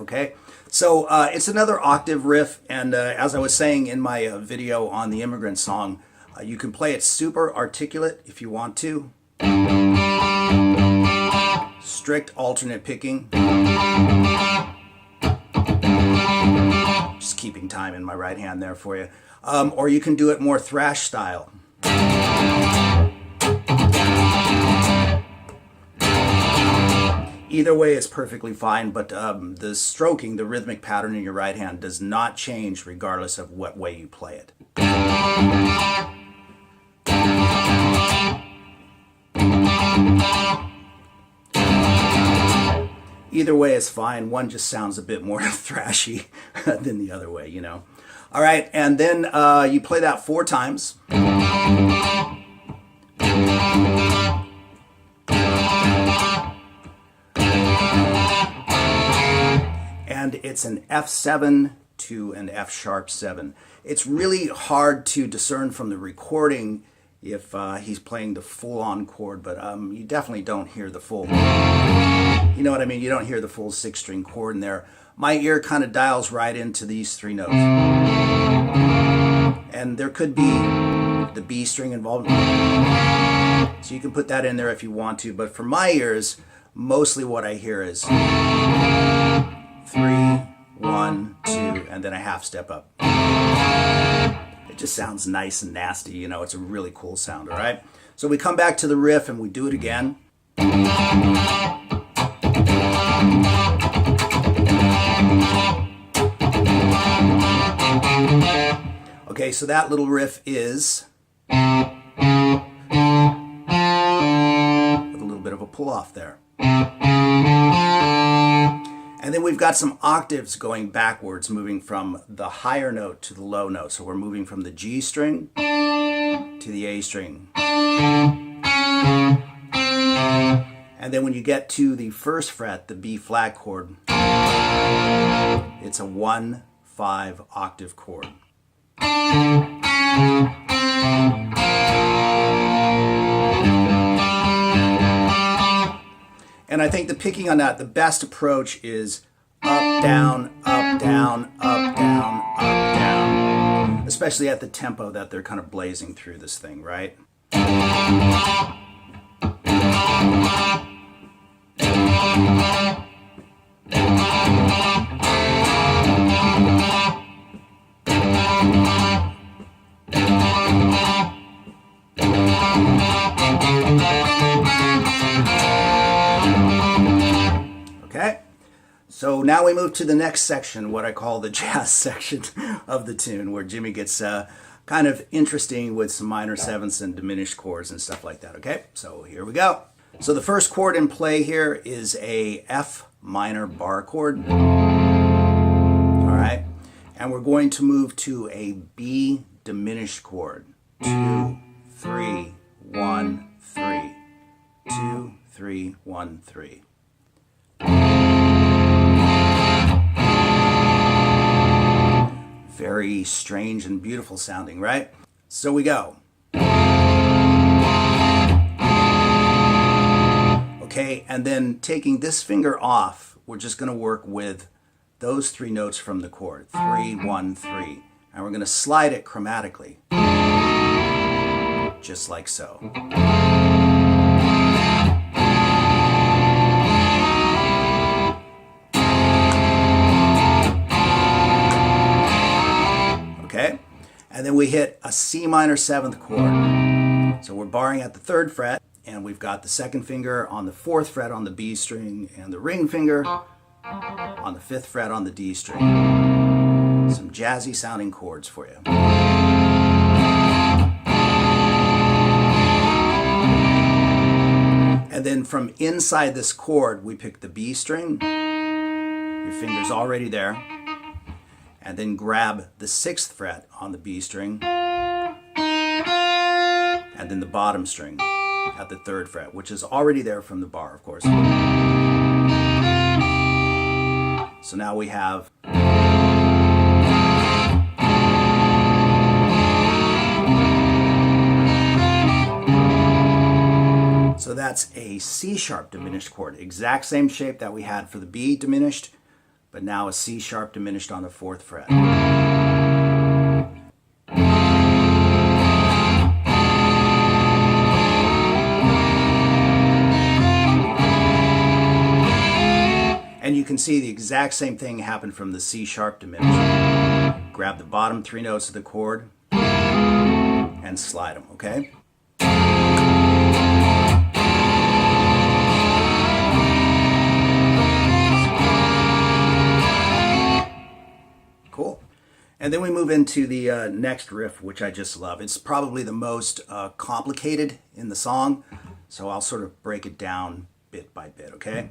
okay? So it's another octave riff, and as I was saying in my video on the Immigrant Song, you can play it super articulate if you want to. Strict alternate picking. Just keeping time in my right hand there for you. Or you can do it more thrash style. Either way is perfectly fine, but the stroking, the rhythmic pattern in your right hand does not change regardless of what way you play it. Either way is fine. One just sounds a bit more thrashy than the other way, you know. All right, and then you play that 4 times. And it's an F7 to an F sharp 7. It's really hard to discern from the recording if he's playing the full-on chord, but you definitely don't hear the full, you know what I mean? You don't hear the full 6-string chord in there. My ear kind of dials right into these 3 notes. And there could be the B string involved. So you can put that in there if you want to, but for my ears, mostly what I hear is 3, 1, 2, and then a half step up. It just sounds nice and nasty, you know, it's a really cool sound, all right? So we come back to the riff and we do it again. Okay, so that little riff is with a little bit of a pull off there. And then we've got some octaves going backwards, moving from the higher note to the low note. So we're moving from the G string to the A string. And then when you get to the first fret, the B flat chord, it's a 1-5 octave chord. And I think the picking on that, the best approach is up, down, up, down, up, down, up, down. Especially at the tempo that they're kind of blazing through this thing, right? Okay, so now we move to the next section, what I call the jazz section of the tune, where Jimmy gets kind of interesting with some minor sevenths and diminished chords and stuff like that, okay? So here we go. So the first chord in play here is a F minor bar chord, all right? And we're going to move to a B diminished chord, 2, 3, 1, 3, 2, 3, 1, 3. Very strange and beautiful sounding, right? So we go. Okay, and then taking this finger off, we're just going to work with those 3 notes from the chord, 3, 1, 3. And we're going to slide it chromatically, just like so. Okay, and then we hit a C minor 7th chord. So we're barring at the 3rd fret, and we've got the 2nd finger on the 4th fret on the B string, and the ring finger on the 5th fret on the D string. Some jazzy sounding chords for you. And then from inside this chord, we pick the B string. Your finger's already there. And then grab the 6th fret on the B string, and then the bottom string at the 3rd fret, which is already there from the bar, of course. So now we have So that's a C sharp diminished chord, exact same shape that we had for the B diminished, but now a C sharp diminished on the 4th fret. And you can see the exact same thing happen from the C sharp diminished. Grab the bottom 3 notes of the chord and slide them, okay? Cool. And then we move into the next riff, which I just love. It's probably the most complicated in the song, so I'll sort of break it down bit by bit, okay?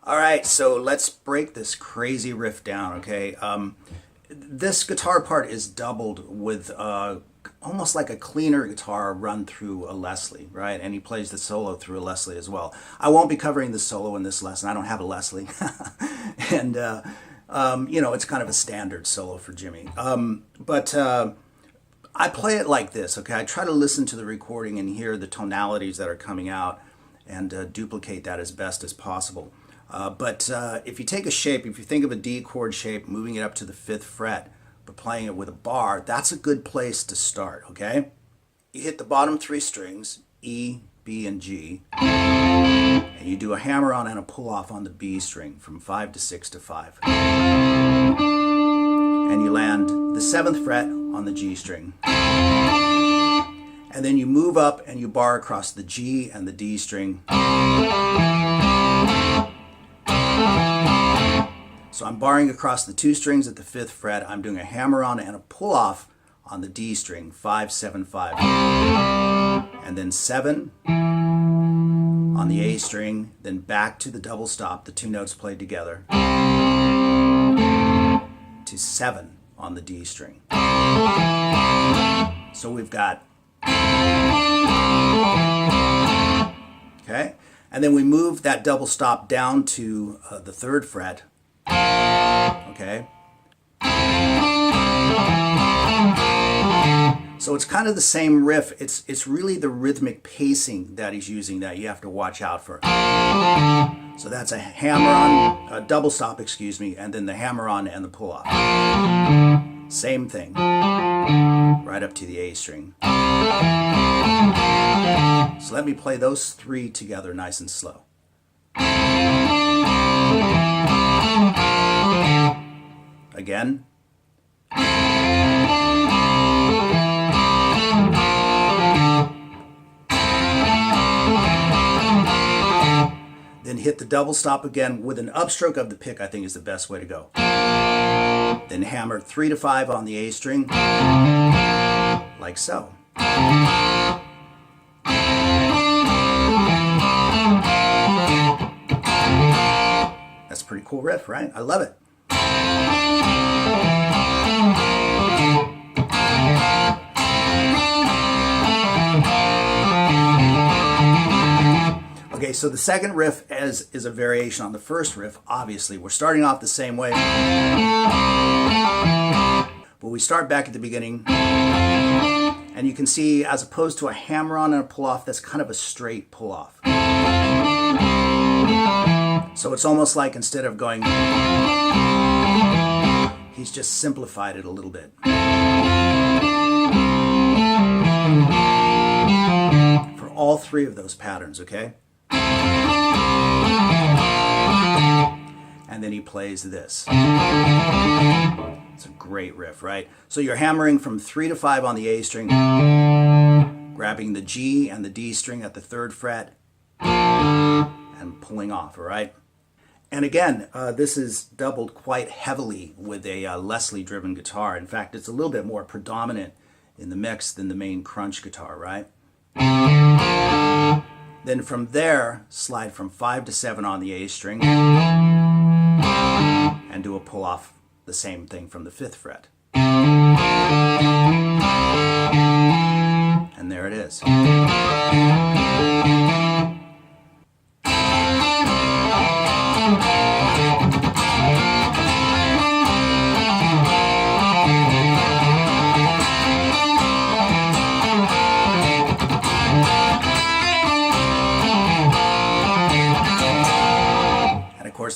All right, so let's break this crazy riff down, okay? This guitar part is doubled with almost like a cleaner guitar run through a Leslie, right? And he plays the solo through a Leslie as well. I won't be covering the solo in this lesson. I don't have a Leslie. And, you know, it's kind of a standard solo for Jimmy. But I play it like this, okay? I try to listen to the recording and hear the tonalities that are coming out and duplicate that as best as possible. But if you take a shape, if you think of a D chord shape, moving it up to the 5th fret, but playing it with a bar, that's a good place to start, okay? You hit the bottom 3 strings, E, B, and G, and you do a hammer-on and a pull-off on the B string from 5 to 6 to 5. And you land the 7th fret on the G string. And then you move up and you bar across the G and the D string. So I'm barring across the 2 strings at the 5th fret. I'm doing a hammer-on and a pull-off on the D string, 5, 7, 5. And then 7 on the A string, then back to the double stop, the 2 notes played together, to 7 on the D string. So we've got, okay? And then we move that double stop down to the 3rd fret, okay? So it's kind of the same riff. It's really the rhythmic pacing that he's using that you have to watch out for. So that's a hammer-on, a double stop, excuse me, and then the hammer-on and the pull-off. Same thing, right up to the A string. So let me play those 3 together nice and slow. Again. Then hit the double stop again with an upstroke of the pick, I think is the best way to go. Then hammer 3 to 5 on the A string, like so. That's a pretty cool riff, right? I love it. Okay, so the second riff is a variation on the first riff, obviously. We're starting off the same way, but we start back at the beginning, and you can see, as opposed to a hammer-on and a pull-off, that's kind of a straight pull-off. So it's almost like instead of going, he's just simplified it a little bit. For all 3 of those patterns, okay? And then he plays this. It's a great riff, right? So you're hammering from 3 to 5 on the A string, grabbing the G and the D string at the 3rd fret, and pulling off, all right? And again, this is doubled quite heavily with a Leslie-driven guitar. In fact, it's a little bit more predominant in the mix than the main crunch guitar, right? Then from there, slide from 5 to 7 on the A string and do a pull off the same thing from the 5th fret. And there it is.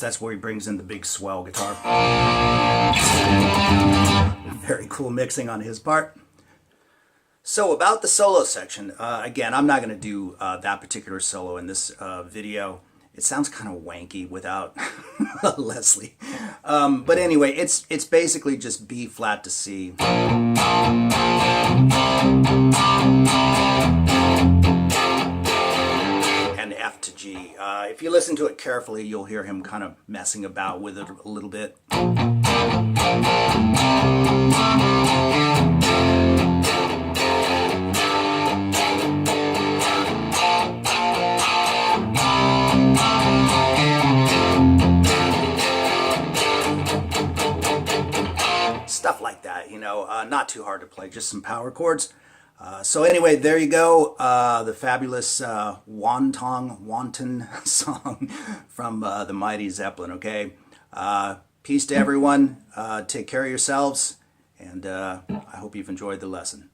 that's where he brings in the big swell guitar. Very cool mixing on his part. So about the solo section, again, I'm not going to do that particular solo in this video. It sounds kind of wanky without Leslie. But anyway, it's basically just B flat to C. And F to G. If you listen to it carefully, you'll hear him kind of messing about with it a little bit. Stuff like that, you know, not too hard to play, just some power chords. So anyway, there you go, the fabulous WANTON song from the mighty Zeppelin, okay? Peace to everyone, take care of yourselves, and I hope you've enjoyed the lesson.